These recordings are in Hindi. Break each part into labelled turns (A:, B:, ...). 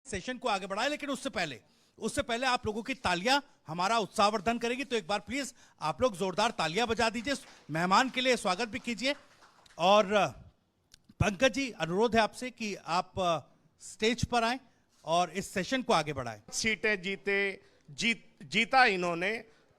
A: सेशन को आगे बढ़ाए, लेकिन उससे पहले आप लोगों की तालियां हमारा उत्साहवर्धन करेगी। तो एक बार प्लीज आप लोग जोरदार तालियां बजा दीजिए, मेहमान के लिए स्वागत भी कीजिए। और पंकज जी, अनुरोध है आपसे कि आप स्टेज पर आए और इस सेशन को आगे बढ़ाएं।
B: सीटें जीता इन्होंने,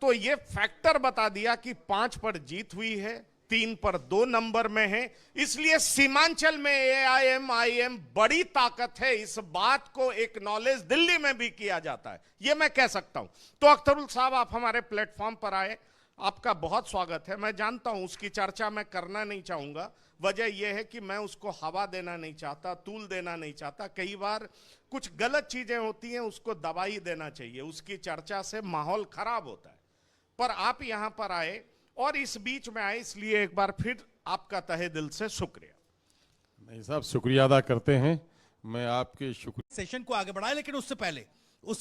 B: तो ये फैक्टर बता दिया कि 5 पर जीत हुई है, 3 पर 2 नंबर में है। इसलिए सीमांचल में AIMIM बड़ी ताकत है, इस बात को एक्नॉलेज दिल्ली में भी किया जाता है, ये मैं कह सकता हूं। तो अख्तरुल साहब, आप हमारे प्लेटफॉर्म पर आए, आपका बहुत स्वागत है। मैं जानता हूं उसकी चर्चा मैं करना नहीं चाहूंगा, वजह यह है कि मैं उसको हवा देना नहीं चाहता, तूल देना नहीं चाहता। कई बार कुछ गलत चीजें होती हैं, उसको दबाई देना चाहिए, उसकी चर्चा से माहौल खराब होता है। पर आप यहां पर आए और इस बीच में आए, इसलिए एक बार फिर आपका तहे दिल से शुक्रिया।
C: नहीं साहब, शुक्रिया अदा करते हैं। मैं आपके शुक्रिया
A: सेशन को आगे बढ़ाए, लेकिन उससे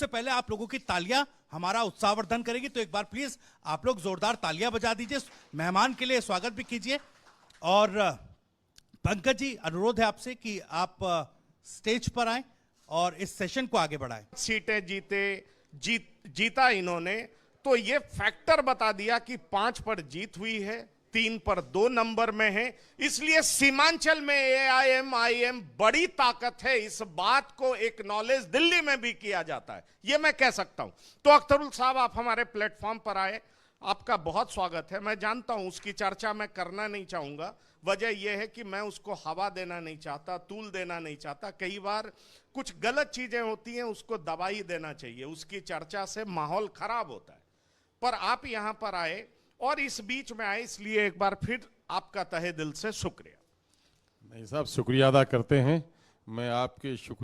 A: पहले आप लोगों की तालियां हमारा उत्साहवर्धन करेगी। तो एक बार प्लीज आप लोग जोरदार तालियां बजा दीजिए, मेहमान के लिए स्वागत भी कीजिए। और पंकज जी, अनुरोध है आपसे कि आप स्टेज पर आए और इस सेशन को आगे बढ़ाएं।
B: सीटें जीता इन्होंने, तो ये फैक्टर बता दिया कि 5 पर जीत हुई है, 3 पर 2 नंबर में है। इसलिए सीमांचल में AIMIM बड़ी ताकत है, इस बात को एक्नॉलेज दिल्ली में भी किया जाता है, ये मैं कह सकता हूं। तो अख्तरुल साहब, आप हमारे प्लेटफॉर्म पर आए, आपका बहुत स्वागत है। मैं जानता हूं उसकी चर्चा मैं करना नहीं चाहूंगा, वजह यह है कि मैं उसको हवा देना नहीं चाहता, तूल देना नहीं चाहता। कई बार कुछ गलत चीजें होती हैं, उसको दबाई देना चाहिए, उसकी चर्चा से माहौल खराब होता है। पर आप यहां पर आए और इस बीच में आए, इसलिए एक बार फिर आपका तहे दिल से शुक्रिया।
C: नहीं साहब, शुक्रिया अदा करते हैं। मैं आपके शुक्रिया